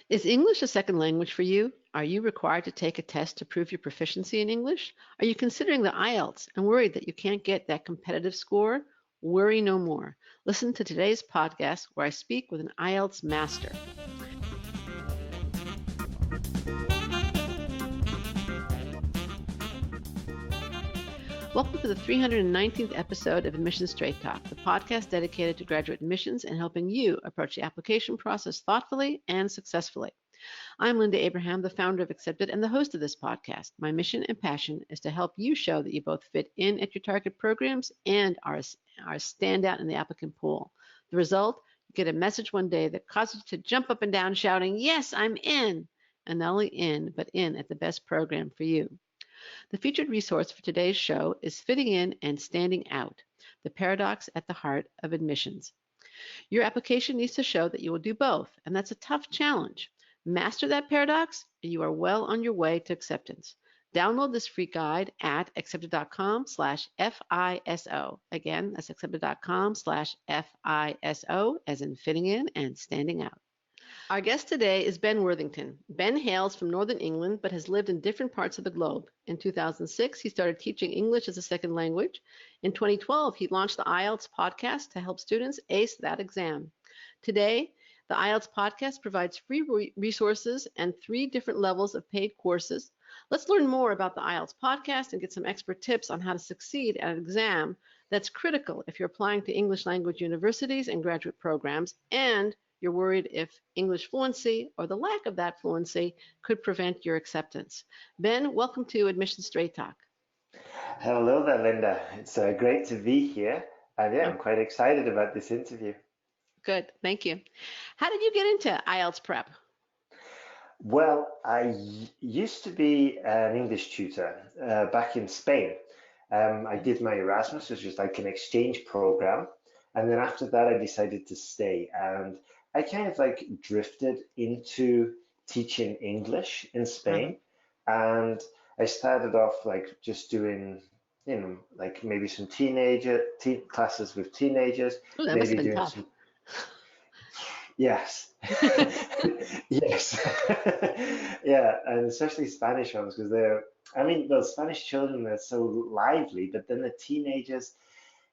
Is English a second language for you? Are you required to take a test to prove your proficiency in English? Are you considering the IELTS and worried that you can't get that competitive score? Worry no more. Listen to today's podcast where I speak with an IELTS master. Welcome to the 319th episode of Admissions Straight Talk, the podcast dedicated to graduate admissions and helping you approach the application process thoughtfully and successfully. I'm Linda Abraham, the founder of Accepted and the host of this podcast. My mission and passion is to help you show that you both fit in at your target programs and are a standout in the applicant pool. The result, you get a message one day that causes you to jump up and down shouting, "Yes, I'm in!" And not only in, but in at the best program for you. The featured resource for today's show is Fitting In and Standing Out, the paradox at the heart of admissions. Your application needs to show that you will do both, and that's a tough challenge. Master that paradox, and you are well on your way to acceptance. Download this free guide at accepted.com/FISO. Again, that's accepted.com/FISO, as in fitting in and standing out. Our guest today is Ben Worthington. Ben hails from Northern England, but has lived in different parts of the globe. In 2006, he started teaching English as a second language. In 2012, he launched the IELTS Podcast to help students ace that exam. Today, the IELTS Podcast provides free resources and 3 different levels of paid courses. Let's learn more about the IELTS Podcast and get some expert tips on how to succeed at an exam that's critical if you're applying to English language universities and graduate programs, and you're worried if English fluency or the lack of that fluency could prevent your acceptance. Ben, welcome to Admissions Straight Talk. Hello there, Linda. It's great to be here. And yeah, I'm quite excited about this interview. Good, thank you. How did you get into IELTS prep? Well, I used to be an English tutor back in Spain. I did my Erasmus, which was like an exchange program. And then after that, I decided to stay. And I kind of like drifted into teaching English in Spain. And I started off like just doing, like maybe some classes with teenagers. Ooh, that must have been tough. Yes. Yes. Yeah, and especially Spanish ones because Spanish children, they're so lively, but then the teenagers,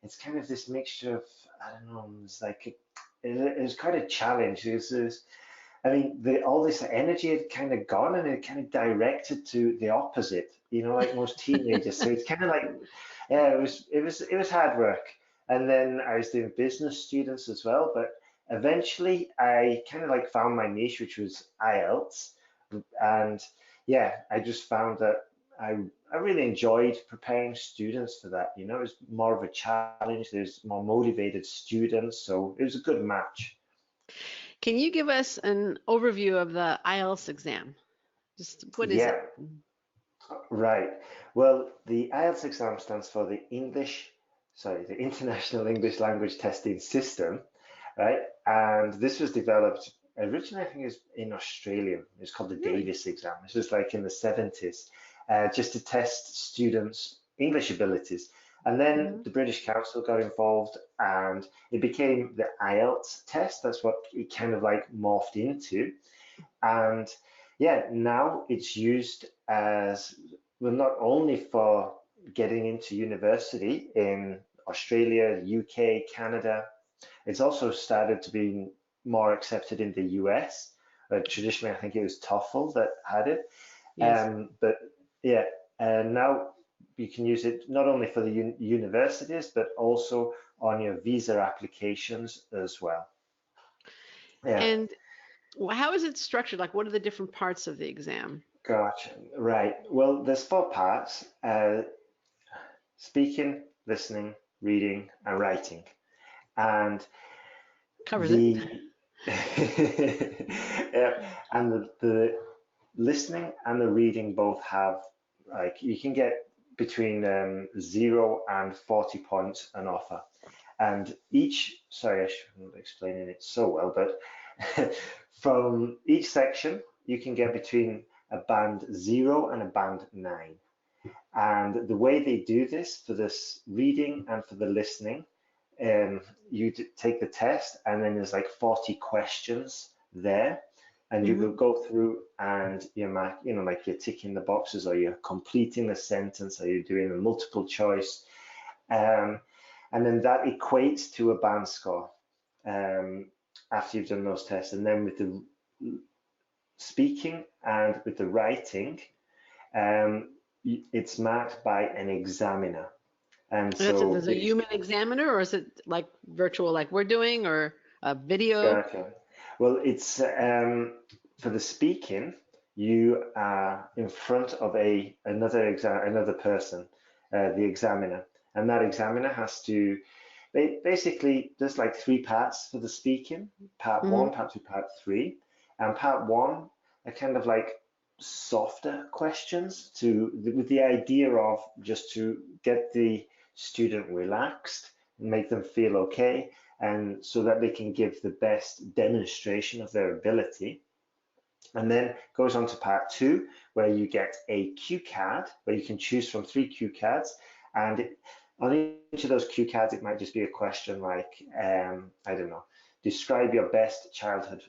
it's kind of this mixture of, I don't know, it was quite a challenge. All this energy had kind of gone and it kind of directed to the opposite, like most teenagers. So it's kind of like, yeah, it was hard work. And then I was doing business students as well, but eventually I kind of like found my niche, which was IELTS. And yeah, I just found that I really enjoyed preparing students for that. It was more of a challenge. There's more motivated students, so it was a good match. Can you give us an overview of the IELTS exam? Just what is it? Right. Well, the IELTS exam stands for the International English Language Testing System, right? And this was developed originally, I think, is in Australia. It's called the Davis exam. This was like in the 70s. Just to test students' English abilities. And then the British Council got involved and it became the IELTS test. That's what it kind of like morphed into. And yeah, now it's used as, well, not only for getting into university in Australia, UK, Canada, it's also started to be more accepted in the US. Traditionally, I think it was TOEFL that had it. Yes. But yeah, and now you can use it not only for the universities, but also on your visa applications as well. Yeah. And how is it structured? Like, what are the different parts of the exam? Gotcha. Right. Well, there's 4 parts: speaking, listening, reading, and writing. And covers it. Yeah, and the listening and the reading both have, like, you can get between 0 and 40 points an offer. And sorry, I shouldn't be explaining it so well, but from each section, you can get between a band 0 and a band 9. And the way they do this for this reading and for the listening, you take the test and then there's like 40 questions there. and you could go through and you're like you're ticking the boxes, or you're completing a sentence, or you're doing a multiple choice, um, and then that equates to a band score after you've done those tests. And then with the speaking and with the writing, um, it's marked by an examiner. And so There's a human examiner, or is it like virtual, like we're doing, or a video? okay. Well, it's for the speaking, you are in front of another person, the examiner, and that examiner has to basically there's like three parts for the speaking: part one, Hmm. part two, part three. And part one are kind of like softer questions with the idea of just to get the student relaxed and make them feel okay, and so that they can give the best demonstration of their ability. And then goes on to part two, where you get a cue card, where you can choose from three cue cards. And on each of those cue cards, it might just be a question like, I don't know, describe your childhood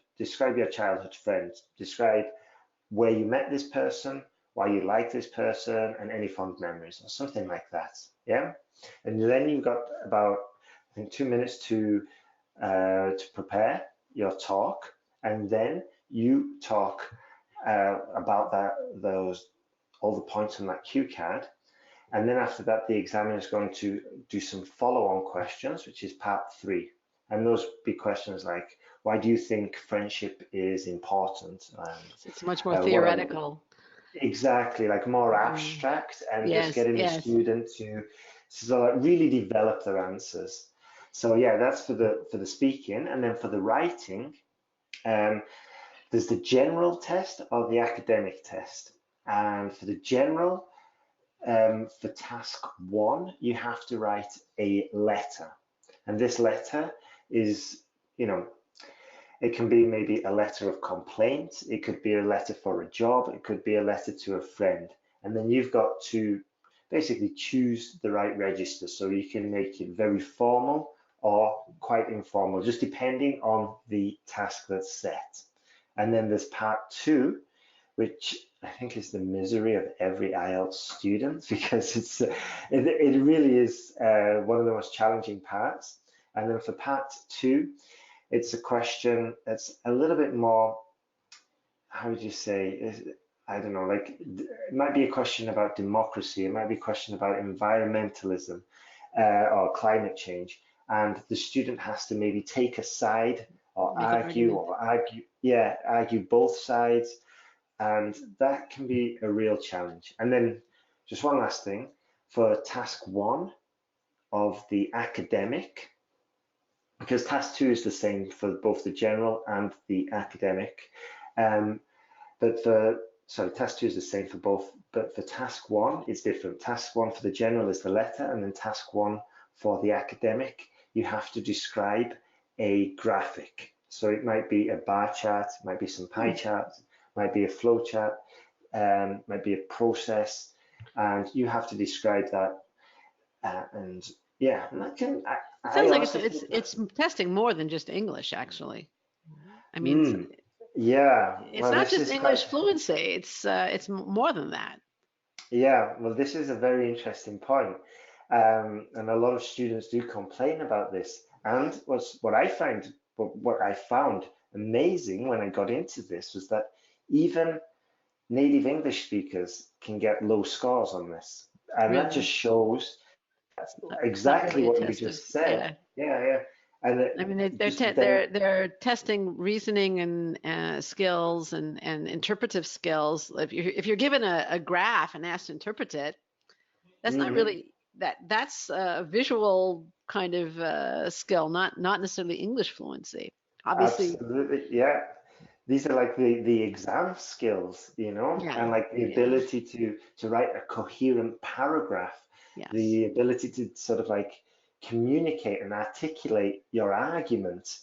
friend, describe where you met this person, why you like this person, and any fond memories, or something like that. Yeah. And then you've got about, I think, 2 minutes to prepare your talk, and then you talk about those all the points on that cue card. And then after that, the examiner is going to do some follow-on questions, which is part three. And those be questions like, why do you think friendship is important? And It's much more what are theoretical. exactly, like more Mm. abstract, and just Yes, getting the yes. student to really develop their answers. So yeah, that's for the speaking. And then for the writing, um, there's the general test or the academic test. And for the general, for task one, you have to write a letter. And this letter is, you know, it can be maybe a letter of complaint, it could be a letter for a job, it could be a letter to a friend. And then you've got to basically choose the right register. So you can make it very formal or quite informal, just depending on the task that's set. And then there's part two, which I think is the misery of every IELTS student, because it really is one of the most challenging parts. And then for part two, it's a question that's a little bit more, how would you say, I don't know, like it might be a question about democracy, it might be a question about environmentalism or climate change, and the student has to maybe take a side Make an argument. argue both sides, and that can be a real challenge. And then just one last thing, for task one of the academic, because task two is the same for both the general and the academic. Um, but task two is the same for both, but for task one, it's different. Task one for the general is the letter, and then task one for the academic, you have to describe a graphic. So it might be a bar chart, it might be some pie charts, might be a flow chart, might be a process, and you have to describe that. And yeah, and It sounds I like also think that, it's testing more than just English, actually. I mean, mm, yeah, it's well, not this just is quite, English fluency. It's more than that. yeah, well, this is a very interesting point. And a lot of students do complain about this. And what I found amazing when I got into this was that even native English speakers can get low scores on this. And that just Really, shows it's not exactly really a what you test of, just said. yeah. Yeah, yeah. And I mean, just then, they're testing reasoning and skills and interpretive skills. If you're given a graph and asked to interpret it, that's not mhm, really that's a visual kind of skill, not necessarily English fluency. Obviously, absolutely, yeah. These are like the exam skills, yeah, and like the yeah, ability to write a coherent paragraph, yes, the ability to sort of like communicate and articulate your argument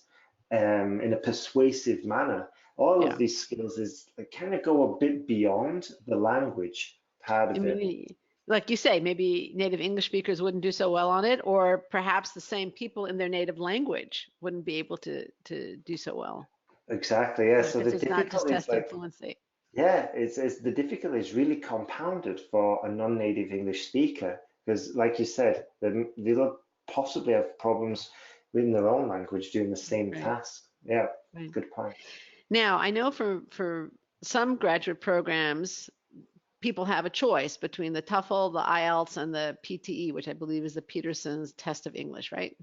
in a persuasive manner. All of yeah. these skills is kind of go a bit beyond the language part I of it. mean, like you say, maybe native English speakers wouldn't do so well on it, or perhaps the same people in their native language wouldn't be able to do so well. exactly, yeah. So Because the it's not just difficulty is testing like, fluency. yeah, it's the difficulty is really compounded for a non-native English speaker because, like you said, they'll possibly have problems in their own language doing the same Right, task. Yeah, right. good point. Now, I know for some graduate programs, people have a choice between the TOEFL, the IELTS, and the PTE, which I believe is the Pearson's Test of English, right?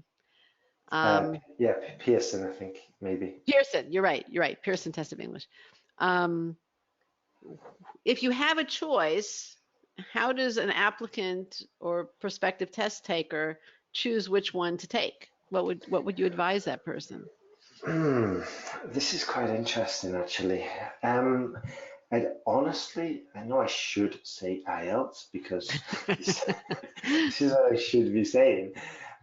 Yeah, Pearson, I think maybe. Pearson, you're right. Pearson Test of English. Um, if you have a choice, how does an applicant or prospective test taker choose which one to take? What would you advise that person? Hmm, this is quite interesting, actually. Um, and honestly, I know I should say IELTS because this, this is what I should be saying.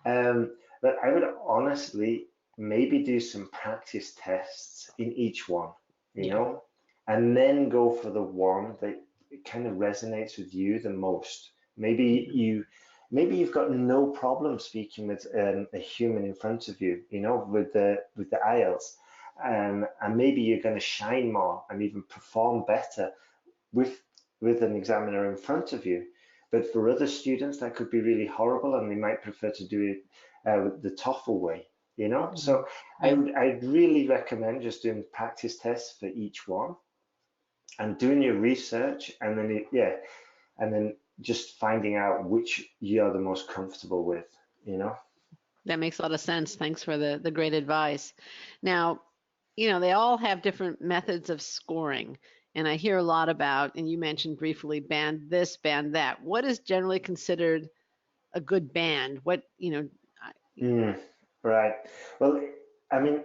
But I would honestly maybe do some practice tests in each one, you Yeah. know, and then go for the one that kind of resonates with you the most. Maybe Yeah. you, maybe you've got no problem speaking with a human in front of you, you know, with the IELTS, and maybe you're going to shine more and even perform better with an examiner in front of you. But for other students, that could be really horrible, and they might prefer to do it the TOEFL way, you know. Mhm. So Right. I'd really recommend just doing practice tests for each one and doing your research, and then yeah, and then just finding out which you're the most comfortable with, you know. That makes a lot of sense. Thanks for the great advice. Now, they all have different methods of scoring. And I hear a lot about, and you mentioned briefly, band this, band that. What is generally considered a good band? Mm, right. Well, I mean,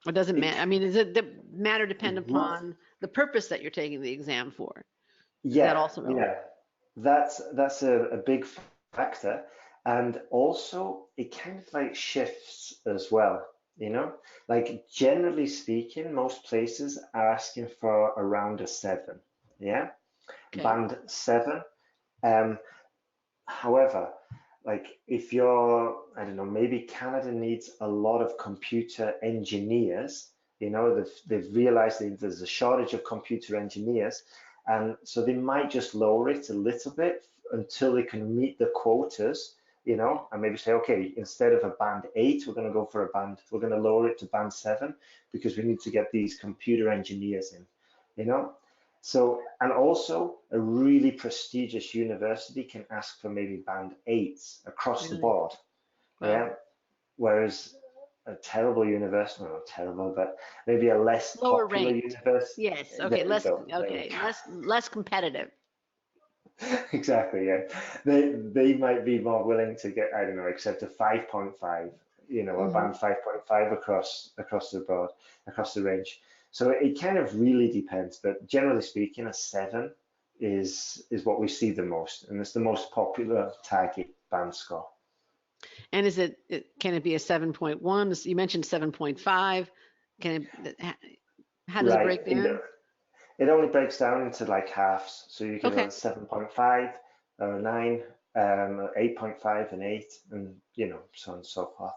What doesn't it matter? I mean, is it the matter depend rough. upon the purpose that you're taking the exam for? Is that Yeah, also relevant? yeah. That's a big factor. And also it kind of like shifts as well, you know? Like generally speaking, most places are asking for around a seven. Yeah? Okay. Band seven. Um, However, like if you're, I don't know, maybe Canada needs a lot of computer engineers, you know, they've realized that there's a shortage of computer engineers, and so they might just lower it a little bit until they can meet the quotas, you know, and maybe say, okay, instead of a band eight, we're going to lower it to band seven because we need to get these computer engineers in, you know. So, and also a really prestigious university can ask for maybe band eights across the Really? board. Wow. Yeah. Whereas a terrible university, well, not terrible, but maybe a less Lower popular ranked. university. Yes. Okay. There we Less. go. There we Okay. Less competitive. go. Exactly. Yeah. They might be more willing to get, I don't know, accept a 5.5, you know, a Hmm. band 5.5 across the board, across the range. So it kind of really depends, but generally speaking, a seven is what we see the most, and it's the most popular target band score. And can it be a 7.1? You mentioned 7.5. Can how does it Right. break down? It only breaks down into like halves. So you can have Okay. a 7.5 or a 9, 8.5 and 8, and you know, so on and so forth.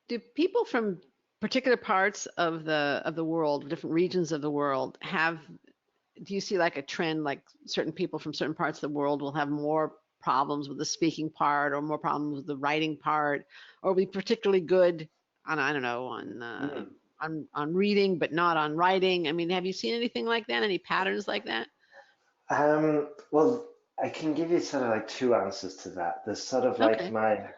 Do people from particular parts of the world, different regions of the world, do you see like a trend, like certain people from certain parts of the world will have more problems with the speaking part or more problems with the writing part, or be particularly good on, I don't know, Mm. on reading but not on writing? I mean, have you seen anything like that? Any patterns like that? Well, I can give you sort of like two answers to that. There's sort of like Okay. my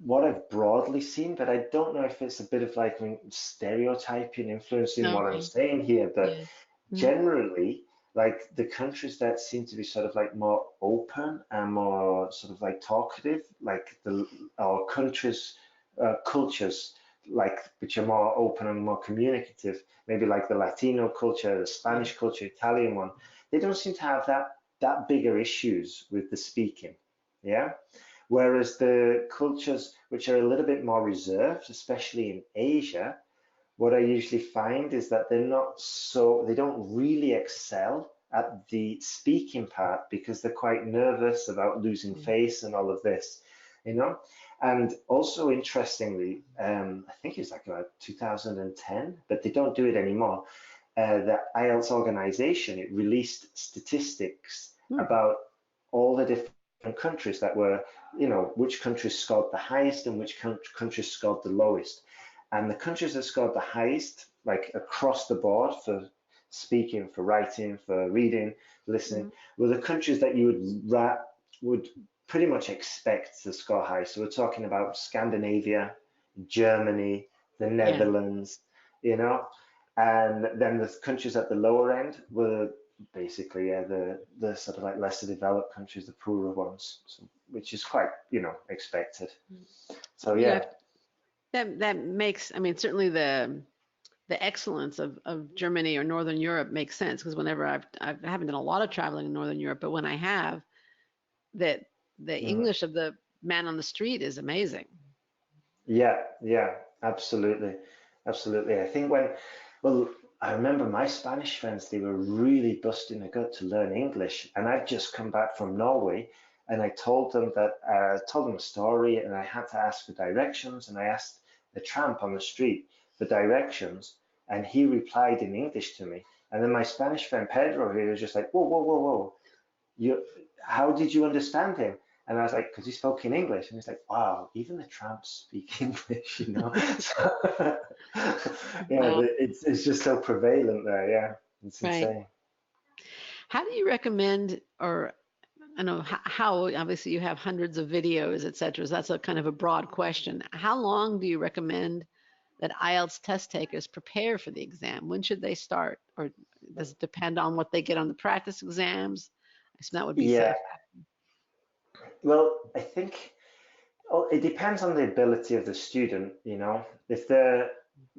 what I've broadly seen, but I don't know if it's a bit of like stereotyping influencing what I'm Okay. saying here. But Yeah. Mhm. generally, like the countries that seem to be sort of like more open and more sort of like talkative, like the our countries, cultures like which are more open and more communicative, maybe like the Latino culture, the Yeah. Spanish culture, Italian one, they don't seem to have that bigger issues with the speaking. Yeah. Whereas the cultures which are a little bit more reserved, especially in Asia, what I usually find is that they don't really excel at the speaking part because they're quite nervous about losing Yeah. face and all of this. you know. And also interestingly, I think it's like about 2010, but they don't do it anymore. The IELTS organization, it released statistics Hmm. about all the different countries that were, which countries scored the highest and which countries scored the lowest. And the countries that scored the highest, like across the board for speaking, for writing, for reading, listening, were the countries that you would pretty much expect to score high. So we're talking about Scandinavia, Germany, the Yeah. Netherlands, you know, and then the countries at the lower end were basically the sort of like lesser developed countries, the poorer ones, so, which is quite, expected. So You know, yeah. that makes, I mean, certainly the excellence of Germany or Northern Europe makes sense, because whenever I haven't done a lot of traveling in Northern Europe, but when I have, that the Mm. English of the man on the street is amazing. Yeah, yeah, absolutely. Absolutely. I think well, I remember my Spanish friends, they were really busting a gut to learn English. And I'd just come back from Norway and I told them a story and I had to ask for directions and I asked the tramp on the street for directions and he replied in English to me. And then my Spanish friend Pedro, he was just like, whoa, whoa, whoa, whoa. You, how did you understand him? And I was like, because he spoke in English. And he's like, wow, even the tramps speak English, you know? So, yeah, Wow. it's just so prevalent there. Yeah, it's Right. insane. How do you recommend, or I know how obviously you have hundreds of videos, et cetera. So that's a kind of a broad question. How long do you recommend that IELTS test takers prepare for the exam? When should they start? Or does it depend on what they get on the practice exams? I assume that would be Yeah, safe. well, I think it depends on the ability of the student, you know. If they're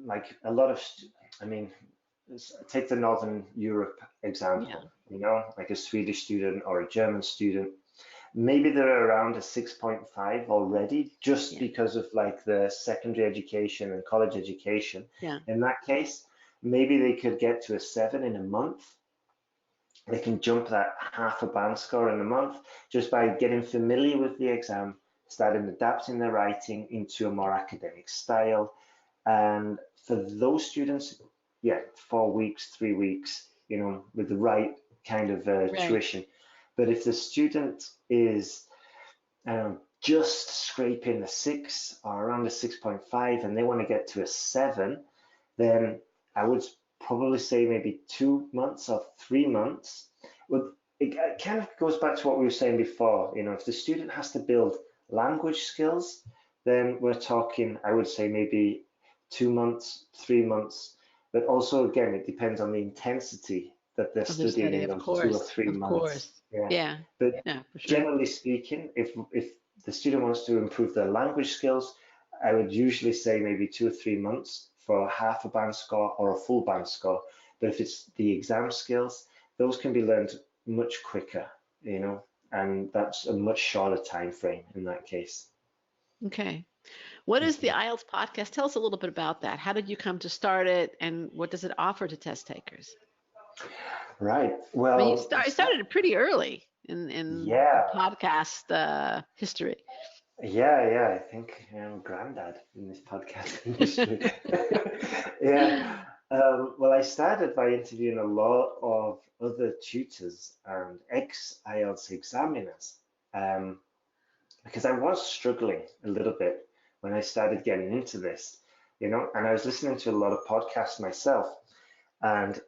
like a lot of, I mean, take the Northern Europe Yeah. example, you know, like a Swedish student or a German student. Maybe they're around a 6.5 already, just Yeah. because of like the secondary education and college education. Yeah. In that case, maybe they could get to a 7 in a month. They can jump that half a band score in a month just by getting familiar with the exam, starting adapting their writing into a more academic style. And for those students, yeah, 4 weeks, 3 weeks, with the right kind of Right. tuition. But if the student is just scraping a 6 or around a 6.5 and they want to get to a 7, then I would probably say maybe 2 months or 3 months. Well, it kind of goes back to what we were saying before. If the student has to build language skills, then we're talking, I would say maybe 2 months, 3 months. But also, again, it depends on the intensity that they're Of their studying study, in of those 2 or course. 3 months. Of course. Yeah. Yeah. But Yeah, for sure. generally speaking, if the student wants to improve their language skills, I would usually say maybe 2 or 3 months for half a band score or a full band score. But if it's the exam skills, those can be learned much quicker, and that's a much shorter time frame in that case. Okay. What is the Mhm. IELTS podcast? Tell us a little bit about that. How did you come to start it, and what does it offer to test takers? Right. I mean, you Well, started it pretty early in yeah, podcast history. yeah. I think I'm granddad in this podcast industry. Yeah. Well, I started by interviewing a lot of other tutors and ex-IELTS examiners, um, because I was struggling a little bit when I started getting into this, and I was listening to a lot of podcasts myself. And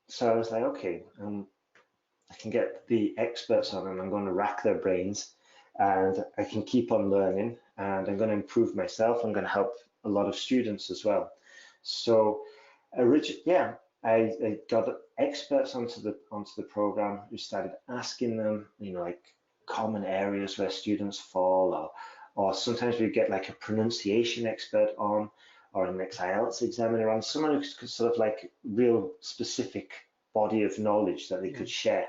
so I was like, okay, I can get the experts on and I'm going to rack their brains and I can keep on learning and I'm going to improve myself. I'm going to help a lot of students as well. So, yeah, I got experts onto the program who started asking them, like common areas where students fall, or sometimes we get like a pronunciation expert on, or an ex-IELTS examiner on, someone who's sort of like real specific body of knowledge that they Yeah. could share.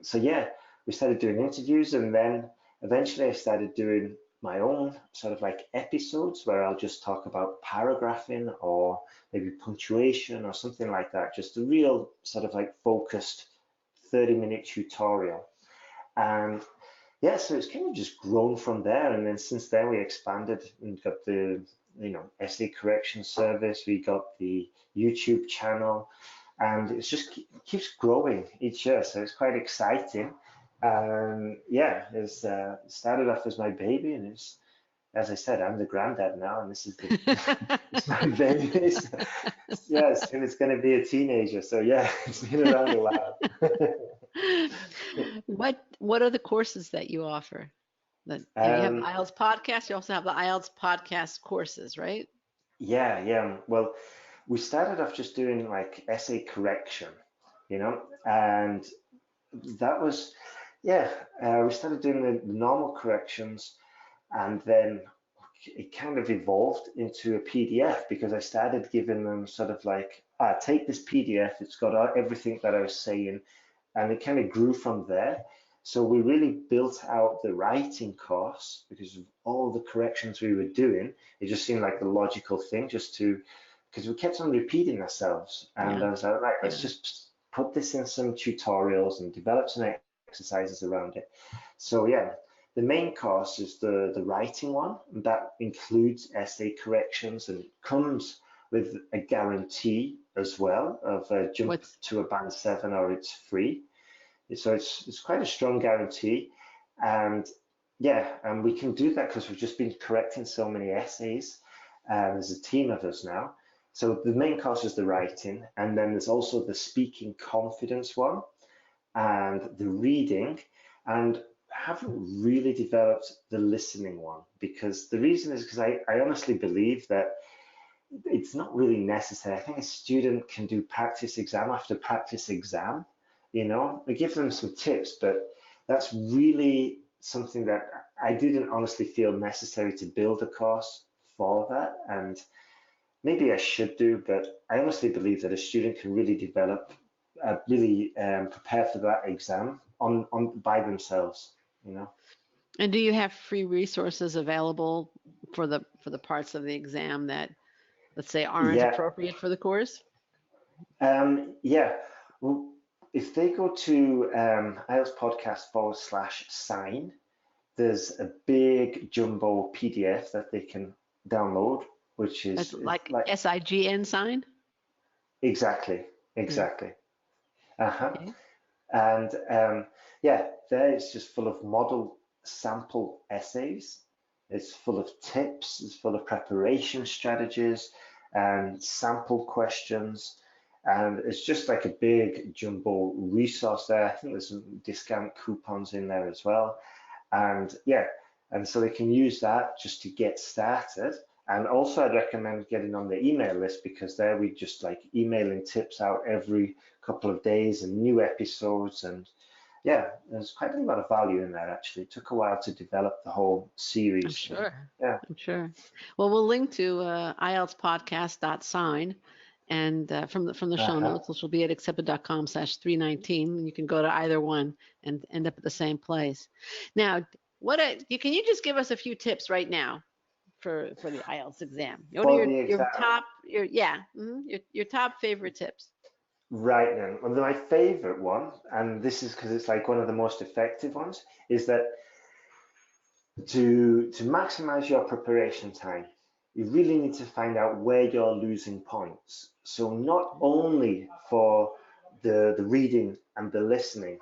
So yeah, we started doing interviews, and then eventually I started doing my own sort of like episodes where I'll just talk about paragraphing or maybe punctuation or something like that. Just a real sort of like focused 30-minute tutorial. And yeah, so it's kind of just grown from there. And then since then we expanded and got the, essay correction service. We got the YouTube channel, and it's just keeps growing each year. So it's quite exciting. Yeah, it's started off as my baby, and it's, as I said, I'm the granddad now, and this is the it's my baby. Yes, and it's going to be a teenager. So yeah, it's been around a while. What are the courses that you offer? That you have the Um, IELTS podcast. You also have the IELTS podcast courses, right? yeah. Well, we started off just doing like essay correction, and that was, yeah, we started doing the normal corrections, and then it kind of evolved into a PDF because I started giving them sort of like, take this PDF, it's got everything that I was saying, and it kind of grew from there. So we really built out the writing course because of all the corrections we were doing. It just seemed like the logical thing just to, because we kept on repeating ourselves. And Yeah, I was like, right, let's yeah. just put this in some tutorials and develop some exercises around it. So yeah, the main course is the writing one. And that includes essay corrections and comes with a guarantee as well of a jump What's to a band 7 or it's free. So it's quite a strong guarantee. And yeah, and we can do that because we've just been correcting so many essays. There's a team of us now. So the main course is the writing, and then there's also the speaking confidence one and the reading. And haven't really developed the listening one because the reason is because I honestly believe that it's not really necessary. I think a student can do practice exam after practice exam, we give them some tips, but that's really something that I didn't honestly feel necessary to build a course for that. And maybe I should do, but I honestly believe that a student can really develop, really prepare for that exam on by themselves. and do you have free resources available for the parts of the exam that, let's say, aren't Yeah, appropriate for the course? yeah. Well, if they go to IELTS podcast /sign, there's a big jumbo PDF that they can download, which That's is like like SIGN sign? exactly, Yeah. exactly. Uh-huh. Okay. And yeah, there it's just full of model sample essays. It's full of tips, it's full of preparation strategies and sample questions. And it's just like a big jumbo resource there. I think there's some discount coupons in there as well. And yeah, and so they can use that just to get started. And also I'd recommend getting on the email list because there we just like emailing tips out every couple of days and new episodes. And yeah, there's quite a lot of value in there actually. It took a while to develop the whole I'm series. And sure. yeah. I'm sure. Well, we'll link to IELTSpodcast.sign and from the show Uh-huh. notes, which will be at accepted.com/319. You can go to either one and end up at the same place. Now, can you just give us a few tips right now for the IELTS exam? What are For the your exam, top your top favorite tips? right then. Well, my favorite one, and this is because it's like one of the most effective ones, is that to maximize your preparation time, you really need to find out where you're losing points. So not only for the reading and the listening,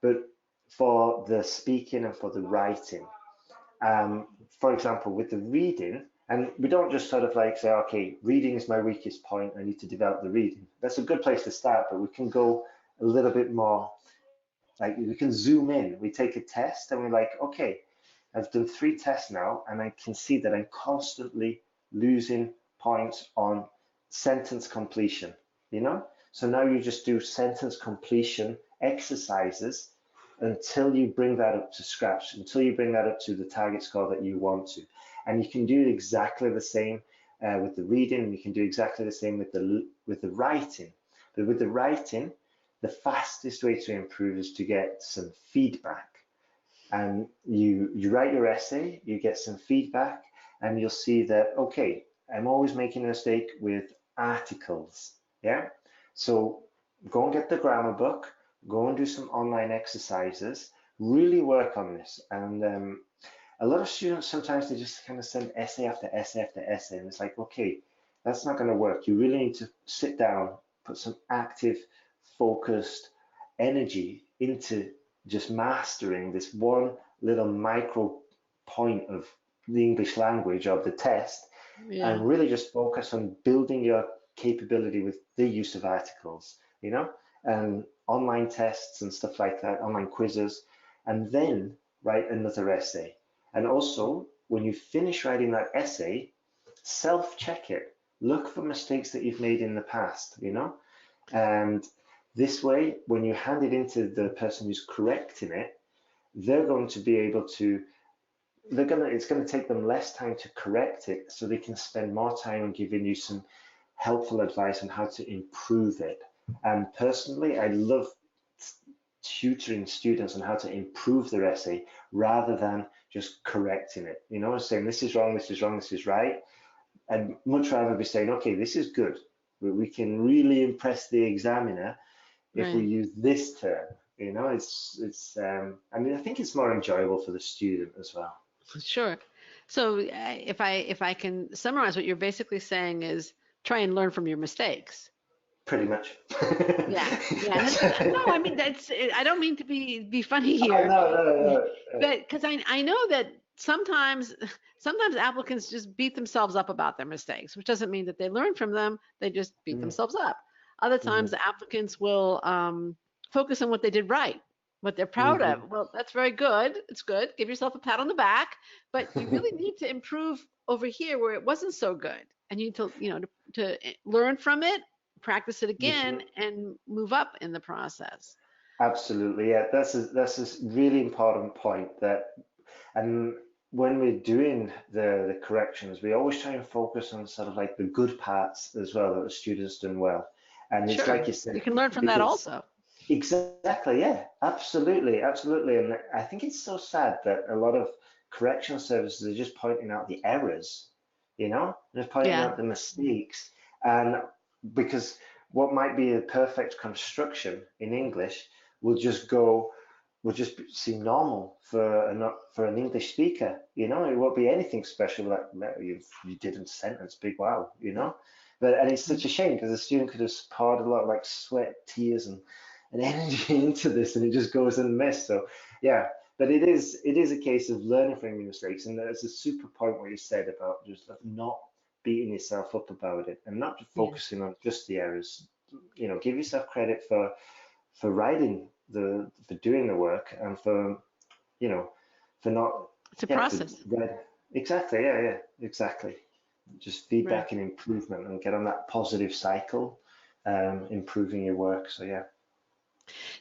but for the speaking and for the writing. For example, with the reading, and we don't just sort of like say, okay, reading is my weakest point, I need to develop the reading. That's a good place to start, but we can go a little bit more, like we can zoom in. We take a test and we're like, okay, I've done 3 tests now, and I can see that I'm constantly losing points on sentence completion. So now you just do sentence completion exercises until you bring that up to scratch, until you bring that up to the target score that you want to. And you can do exactly the same with the reading, and you can do exactly the same with the writing. But with the writing, the fastest way to improve is to get some feedback. And you write your essay, you get some feedback, and you'll see that, okay, I'm always making a mistake with articles. Yeah. So go and get the grammar book, go and do some online exercises, really work on this. And a lot of students sometimes they just kind of send essay after essay after essay, and it's like, okay, that's not going to work. You really need to sit down, put some active, focused energy into just mastering this one little micro point of the English language of the test, Yeah. and really just focus on building your capability with the use of articles, and online tests and stuff like that, online quizzes, and then write another essay. And also, when you finish writing that essay, self-check it. Look for mistakes that you've made in the past, and this way, when you hand it into the person who's correcting it, they're going to be able to, it's going to take them less time to correct it, so they can spend more time on giving you some helpful advice on how to improve it. And personally, I love tutoring students on how to improve their essay rather than just correcting it, saying this is wrong, this is wrong, this is right. I'd much rather be saying, okay, this is good. We can really impress the examiner if we Right. use this term. I mean, I think it's more enjoyable for the student as well. Sure. So if I can summarize, what you're basically saying is try and learn from your mistakes. Pretty much. Yeah. Yeah. No, I mean I don't mean to be funny Oh, here, no, no, no. but because I know that sometimes applicants just beat themselves up about their mistakes, which doesn't mean that they learn from them. They just beat Mm, themselves up. Other times mhm, the applicants will focus on what they did right, what they're proud mhm. of. Well, that's very good. It's good. Give yourself a pat on the back, but you really need to improve over here where it wasn't so good, and you need to to learn from it, practice it again, Mhm. and move up in the process. Absolutely, yeah. That's a really important point that, and when we're doing the corrections, we always try and focus on sort of like the good parts as well that the students done well. And it's Sure, like you you said, can learn from that because also. exactly, yeah, absolutely, absolutely. And I think it's so sad that a lot of correction services are just pointing out the errors, just pointing Yeah, out the mistakes. And because what might be a perfect construction in English will just go, will just seem normal for an English speaker, it won't be anything special that you did in a sentence, big wow, and it's such a shame because the student could have poured a lot of like sweat, tears, and energy into this, and it just goes unmissed. So yeah, but it is a case of learning from your mistakes, and there's a super point what you said about just not beating yourself up about it and not just yeah. focusing on just the errors. Give yourself credit for writing for doing the work and for you know for not It's a yeah for process, read exactly, yeah, exactly, just right? feedback and improvement and get on that positive cycle, improving your work. So yeah.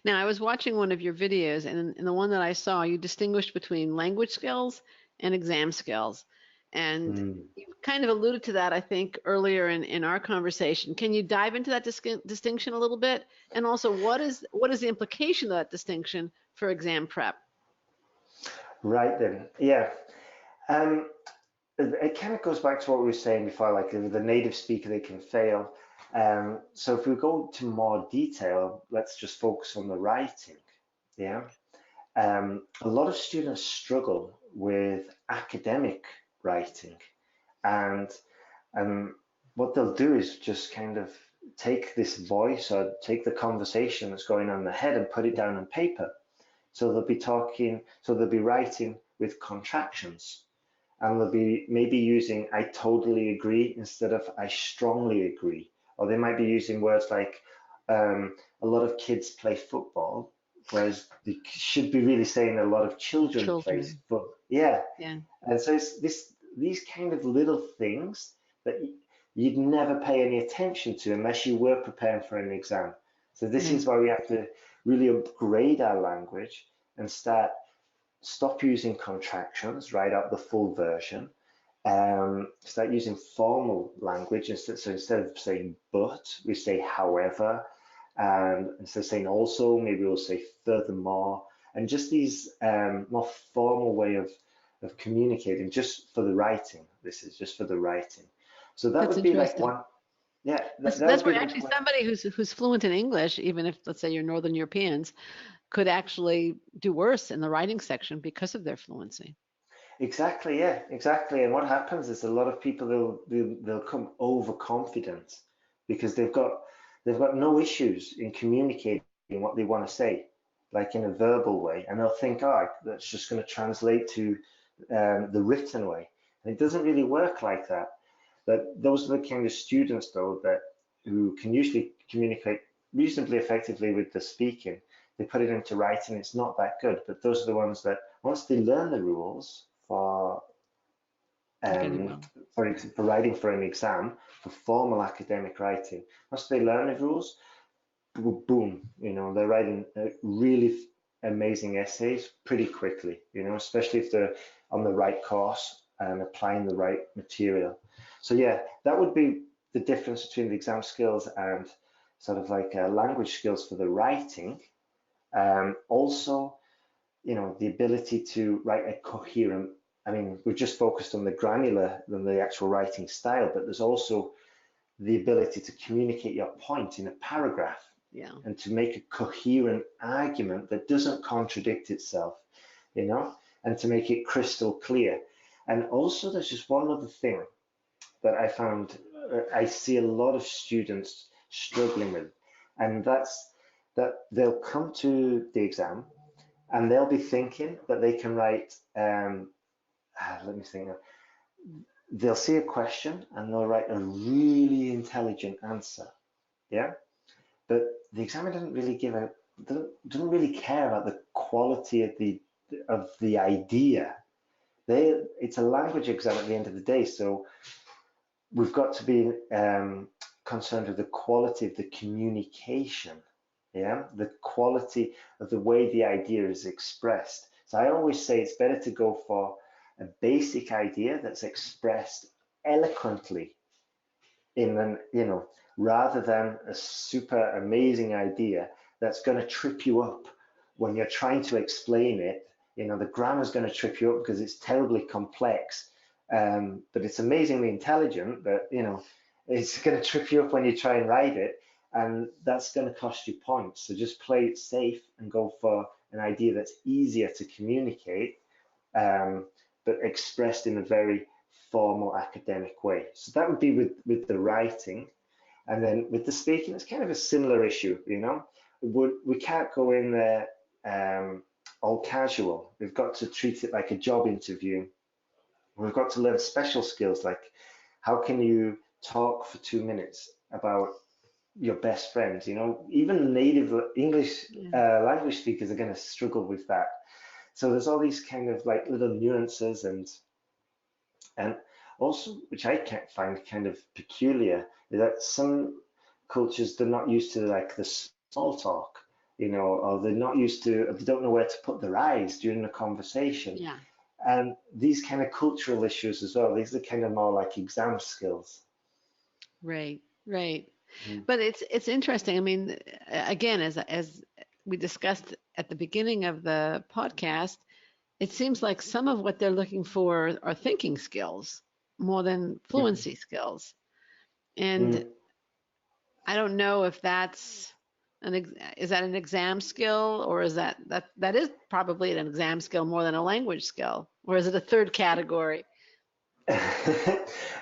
Now, I was watching one of your videos, and in the one that I saw, you distinguished between language skills and exam skills. And Mm. you kind of alluded to that, I think, earlier in our conversation. Can you dive into that distinction a little bit? And also, what is the implication of that distinction for exam prep? Right then, yeah. Um, it kind of goes back to what we were saying before, like the native speaker, they can fail. So if we go to more detail, let's just focus on the writing. Yeah. A lot of students struggle with academic writing, and um, what they'll do is just kind of take this voice or take the conversation that's going on in their head and put it down on paper. So they'll be writing with contractions, and they'll be maybe using I totally agree instead of I strongly agree. Or they might be using words like a lot of kids play football, whereas they should be really saying a lot of children play Children. football. Yeah. Yeah. And so it's these kind of little things that you'd never pay any attention to unless you were preparing for an exam. So this Yeah. is why we have to really upgrade our language and stop using contractions, write out the full version, start using formal language. So instead of saying but, we say however, and instead of saying also, maybe we'll say furthermore, and just these more formal way of communicating just for the writing. This is just for the writing. So that That's would be like interesting. one, yeah, That's that would that's be where like actually one. somebody who's fluent in English, even if let's say you're Northern Europeans, could actually do worse in the writing section because of their fluency. Exactly, yeah, exactly. And what happens is a lot of people they'll come overconfident because they've got no issues in communicating what they want to say, like in a verbal way, and they'll think, oh, that's just going to translate to the written way, and it doesn't really work like that. But those are the kind of students, though, that who can usually communicate reasonably effectively with the speaking. They put it into writing, it's not that good. But those are the ones that once they learn the rules They're going to do um, well. for writing for an exam, for formal academic writing, once they learn the rules, boom, they're writing really amazing essays pretty quickly, especially if they're on the right course and applying the right material. So yeah, that would be the difference between the exam skills and sort of like language skills for the writing. Also, the ability to write a coherent, I mean, we've just focused on the granular than the actual writing style, but there's also the ability to communicate your point in a paragraph Yeah. and to make a coherent argument that doesn't contradict itself, and to make it crystal clear. And also, there's just one other thing that I found I see a lot of students struggling with, and that's that they'll come to the exam and they'll be thinking that they can write, let me think, they'll see a question and they'll write a really intelligent answer, yeah? But the examiner doesn't really care about the quality of the idea. It's a language exam at the end of the day, so we've got to be concerned with the quality of the communication, yeah, the quality of the way the idea is expressed. So I always say it's better to go for a basic idea that's expressed eloquently rather than a super amazing idea that's going to trip you up when you're trying to explain it. The grammar's going to trip you up because it's terribly complex, but it's amazingly intelligent, but it's going to trip you up when you try and write it, and that's going to cost you points. So just play it safe and go for an idea that's easier to communicate, but expressed in a very formal academic way. So that would be with the writing. And then with the speaking, it's kind of a similar issue, We can't go in there all casual. We've got to treat it like a job interview. We've got to learn special skills like how can you talk for 2 minutes about your best friends, Even native English language speakers are going to struggle with that. So there's all these kind of like little nuances and also, which I can't find kind of peculiar, is that some cultures they're not used to like the small talk, or they're not used to, or they don't know where to put their eyes during the conversation. Yeah. And these kind of cultural issues as well, these are kind of more like exam skills. Right. Right. Mm. But it's interesting. I mean, again, as we discussed at the beginning of the podcast, it seems like some of what they're looking for are thinking skills more than fluency skills. And Mm. I don't know if that's is that an exam skill, or is that is probably an exam skill more than a language skill, or is it a third category?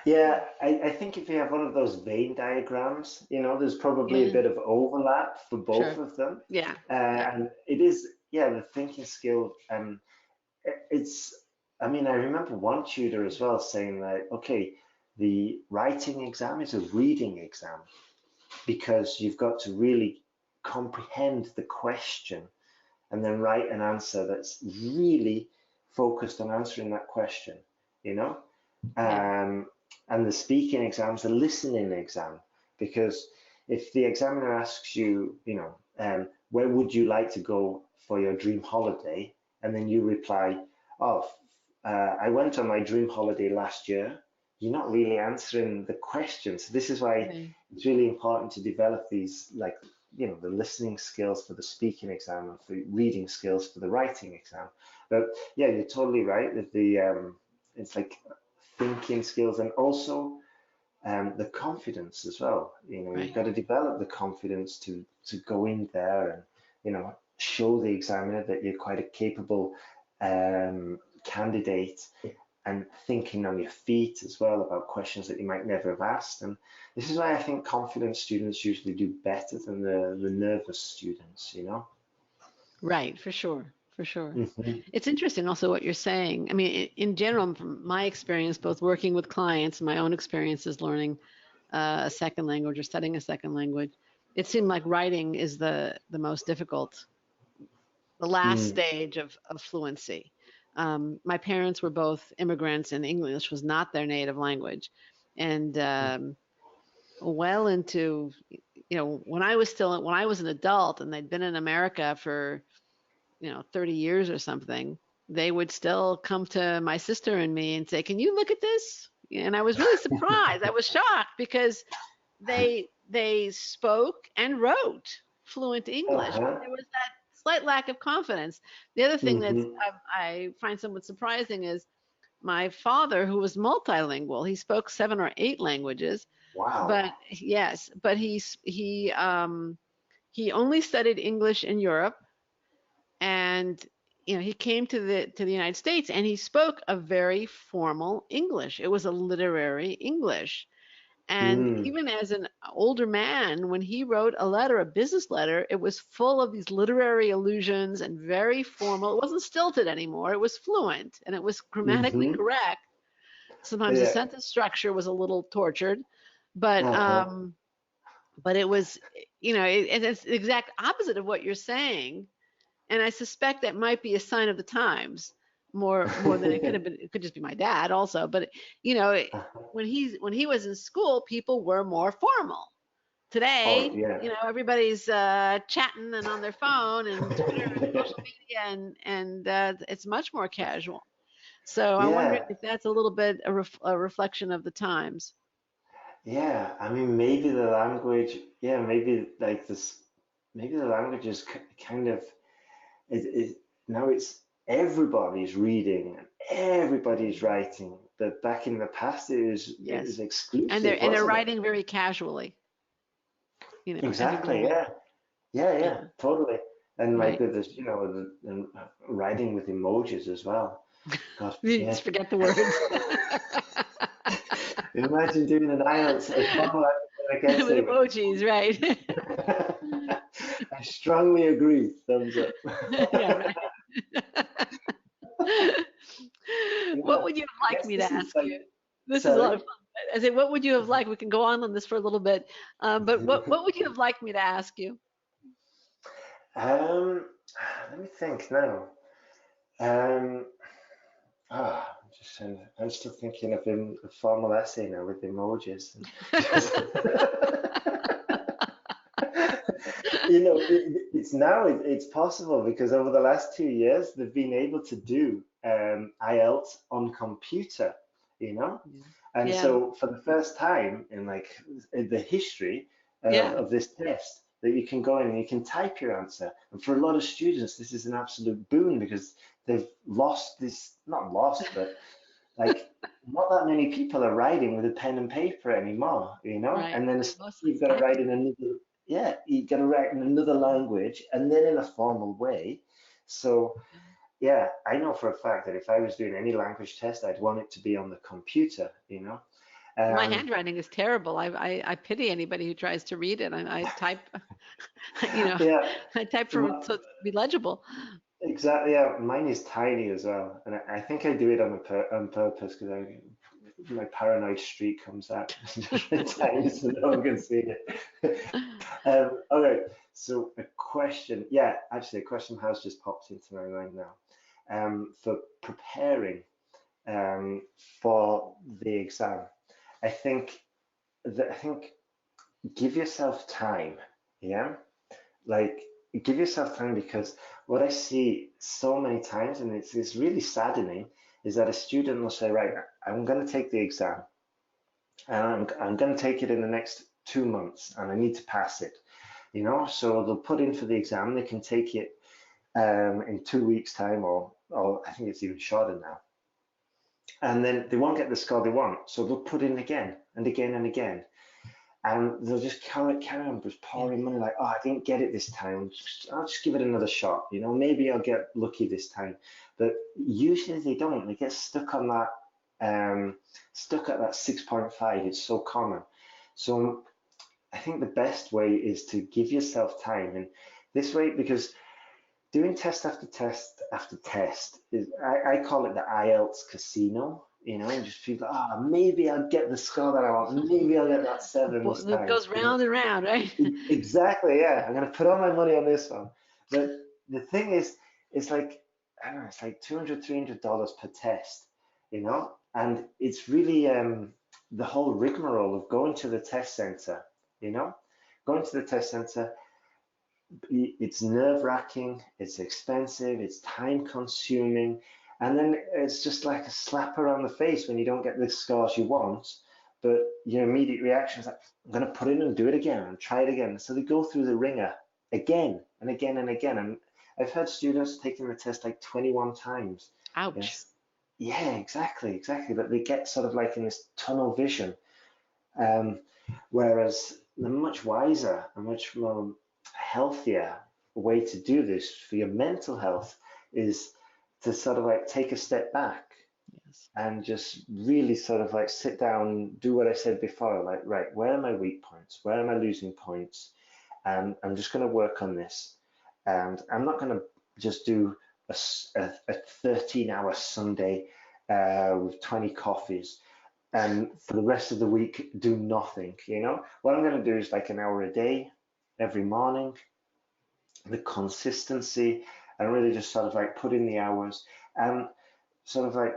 Yeah, I think if you have one of those Venn diagrams, there's probably a Yeah, bit of overlap for both sure. of them. Yeah, yeah, And it is, yeah, the thinking skill. It's, I mean, I remember one tutor as well saying that, okay, the writing exam is a reading exam because you've got to really comprehend the question and then write an answer that's really focused on answering that question, you know? yeah, Um, and the speaking exam is a listening exam because if the examiner asks you, where would you like to go for your dream holiday? And then you reply, oh, I went on my dream holiday last year. You're not really answering the question. So this is why right. it's really important to develop these, like, the listening skills for the speaking exam and for reading skills for the writing exam. But yeah, you're totally right that it's like thinking skills and also the confidence as well. You've Right. got to develop the confidence to go in there and show the examiner that you're quite a capable candidate, and thinking on your feet as well about questions that you might never have asked. And this is why I think confident students usually do better than the nervous students, you know? Right, for sure, for sure. Hmm. It's interesting also what you're saying. I mean, in general, from my experience, both working with clients and my own experiences learning a second language or studying a second language, it seemed like writing is the most difficult, the last Mm. stage of fluency. My parents were both immigrants, and English was not their native language. And well into, when I was an adult and they'd been in America for 30 years or something, they would still come to my sister and me and say, "Can you look at this?" And I was really surprised. I was shocked because they spoke and wrote fluent English, but Uh-huh. there was that slight lack of confidence. The other thing that's Hmm. I find somewhat surprising is my father, who was multilingual. He spoke 7 or 8 languages, Wow. but yes, but he only studied English in Europe, and he came to the United States and he spoke a very formal English. It was a literary English. And Mm. even as an older man, when he wrote a letter, a business letter, it was full of these literary allusions and very formal. It wasn't stilted anymore. It was fluent and it was grammatically Hmm. correct. Sometimes the Yeah. sentence structure was a little tortured, but Uh-huh. um, but it was, it's the exact opposite of what you're saying. And I suspect that might be a sign of the times more than it could have been. It could just be my dad also, but you know, Uh-huh. when he was in school, people were more formal. Oh, Today, yeah. everybody's chatting and on their phone and Twitter and social media, and it's much more casual. So I wonder Yeah. if that's a little bit a reflection of the times. Yeah. I mean, maybe the language, yeah, maybe like this, maybe the language is kind of, it now it's everybody's reading and everybody's writing. But back in the past, it was Yes, exclusive, and they're wasn't it? writing very casually. Exactly. Everybody. Yeah. Yeah. Yeah. Yeah, Totally. And like right. with this, and writing with emojis as well. God, You yeah. just forget the words. Imagine doing an IELTS, a formal academic With essay with emojis, right? I strongly agree. Thumbs up. Yeah, right. What Yeah. would you I have liked guess me to this is ask like, you? This is a lot sorry. of fun. I say, what would you have liked? We can go on this for a little bit, but what would you have liked me to ask you? Um, Let me think now. Um, I'm still thinking of a formal essay now with emojis. It's now it's possible because over the last 2 years they've been able to do IELTS on computer, you know, Yeah, and yeah, so for the first time in like in the history yeah. of this test, that you can go in and you can type your answer. And for a lot of students, this is an absolute boon because they've lost this, not lost, but like not that many people are writing with a pen and paper anymore, you know? Right. And then They're especially mostly you've got to write typing. in another, yeah, you've got to write in another language and then in a formal way. So, yeah, I know for a fact that if I was doing any language test, I'd want it to be on the computer, you know? My Um, handwriting is terrible. I pity anybody who tries to read it. I type, you know, yeah, I type for my, so it's to be legible. exactly. Yeah, mine is tiny as well, and I think I do it on purpose because my paranoid streak comes out just really tiny so no one can see it. Okay, so a question. Yeah, actually, a question has just popped into my mind now. For preparing um, for the exam, I think I think give yourself time. Yeah, like give yourself time because what I see so many times, and it's really saddening, is that a student will say, right, I'm going to take the exam, and I'm going to take it in the next 2 months, and I need to pass it. You know, so they'll put in for the exam. They can take it in 2 weeks' time, or I think it's even shorter now. And then they won't get the score they want, so they'll put in again and again and again. and they'll just carry on just pouring money like, oh, I didn't get it this time. I'll just give it another shot. Maybe I'll get lucky this time. But usually they don't. They get stuck on that, stuck at that 6.5. It's so common. So I think the best way is to give yourself time. And this way, because doing test after test after test I call it the IELTS casino. And just feel like, maybe I'll get the score that I want. Maybe I'll get that 7 this It time. goes round and round, right? Exactly, yeah. I'm gonna put all my money on this one. But the thing is, it's like, I don't know, it's like $200, $300 per test, and it's really the whole rigmarole of going to the test center, you know, going to the test center. It's nerve-wracking, it's expensive, it's time consuming, and then it's just like a slap around the face when you don't get the scores you want. But your immediate reaction is like, I'm going to put in and do it again and try it again. So they go through the ringer again and again and again. And I've had students taking the test like 21 times. Ouch. Yes. Yeah, exactly. But they get sort of like in this tunnel vision. Whereas the much wiser and much more healthier way to do this for your mental health is to sort of like take a step back. Yes. And just really sort of like sit down, do what I said before, like, right, where are my weak points? Where am I losing points? And I'm just going to work on this. And I'm not going to just do a 13-hour Sunday with 20 coffees and for the rest of the week do nothing. What I'm going to do is like an hour a day every morning, the consistency, and really just sort of like put in the hours and sort of like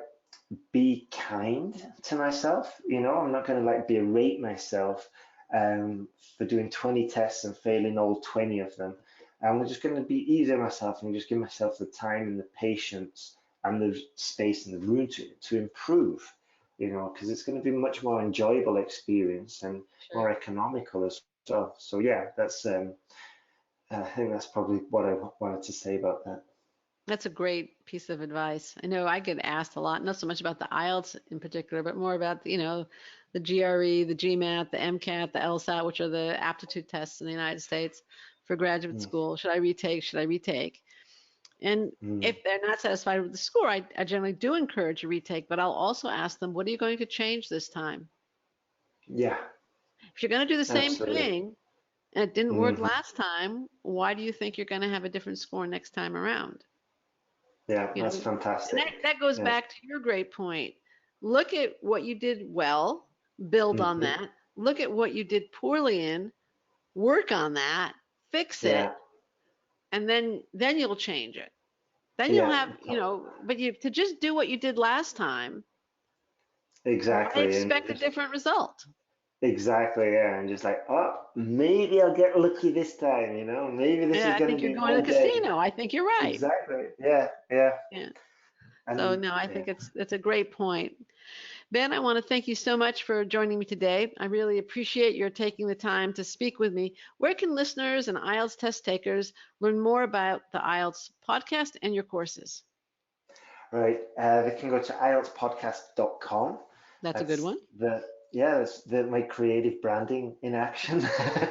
be kind to myself. I'm not going to like berate myself for doing 20 tests and failing all 20 of them. I'm just going to be easy on myself and just give myself the time and the patience and the space and the room to improve, because it's going to be a much more enjoyable experience and more economical as well. So yeah, that's I think that's probably what I wanted to say about that. That's a great piece of advice. I know I get asked a lot, not so much about the IELTS in particular, but more about, the GRE, the GMAT, the MCAT, the LSAT, which are the aptitude tests in the United States for graduate school. Should I retake? Should I retake? And if they're not satisfied with the score, I generally do encourage a retake, but I'll also ask them, what are you going to change this time? Yeah. If you're going to do the same Absolutely. thing and it didn't work last time, why do you think you're going to have a different score next time around? Yeah, that's fantastic. And that goes back to your great point. Look at what you did well, build on that. Look at what you did poorly in, work on that, fix it, and then you'll change it. Then you'll have, but to just do what you did last time, exactly, I expect a different result. Exactly, yeah, and just like, maybe I'll get lucky this time, maybe this is going to be you're going to the casino. I think you're right. Exactly, yeah. And so no, I think it's a great point. Ben, I want to thank you so much for joining me today. I really appreciate your taking the time to speak with me. Where can listeners and IELTS test takers learn more about the IELTS podcast and your courses? Right, they can go to IELTSpodcast.com. That's a good one. That's my creative branding in action.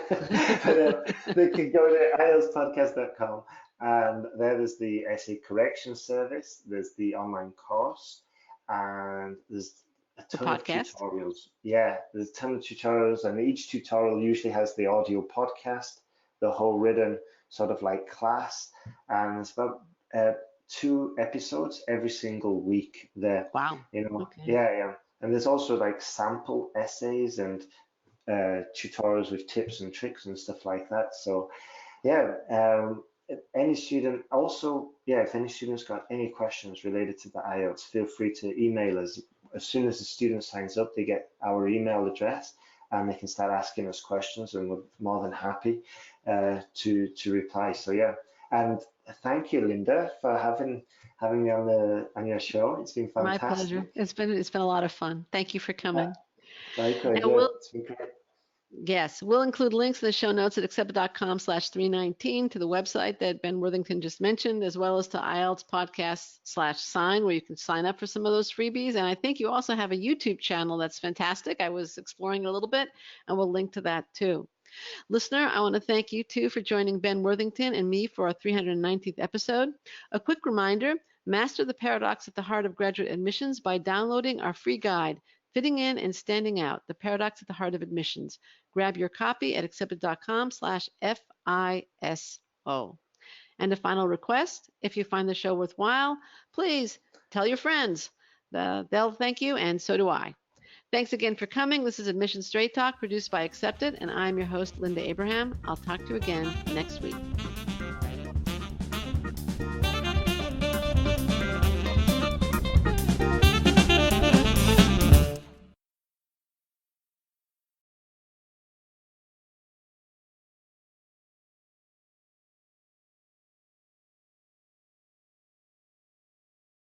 But, they can go to IELTSpodcast.com, and there's the essay correction service, there's the online course, and there's a ton of tutorials. Yeah, there's a ton of tutorials, and each tutorial usually has the audio podcast, the whole written sort of like class, and it's about 2 episodes every single week there. Wow. Okay. Yeah. And there's also like sample essays and tutorials with tips and tricks and stuff like that. So yeah, if any student also, if any students got any questions related to the IELTS, feel free to email us. As soon as the student signs up, they get our email address and they can start asking us questions, and we're more than happy to reply. So yeah, and thank you, Linda, for having me on your show. It's been fantastic. My pleasure. It's been a lot of fun. Thank you for coming. Likewise, and it's been great. Yes, we'll include links in the show notes at accepted.com/319 to the website that Ben Worthington just mentioned, as well as to IELTS Podcast/sign, where you can sign up for some of those freebies. And I think you also have a YouTube channel that's fantastic. I was exploring it a little bit, and we'll link to that too. Listener, I want to thank you too for joining Ben Worthington and me for our 319th episode. A quick reminder, master the paradox at the heart of graduate admissions by downloading our free guide, Fitting In and Standing Out, the Paradox at the Heart of Admissions. Grab your copy at accepted.com/FISO. And a final request, if you find the show worthwhile, please tell your friends. They'll thank you, and so do I. Thanks again for coming. This is Admission Straight Talk, produced by Accepted, and I'm your host, Linda Abraham. I'll talk to you again next week.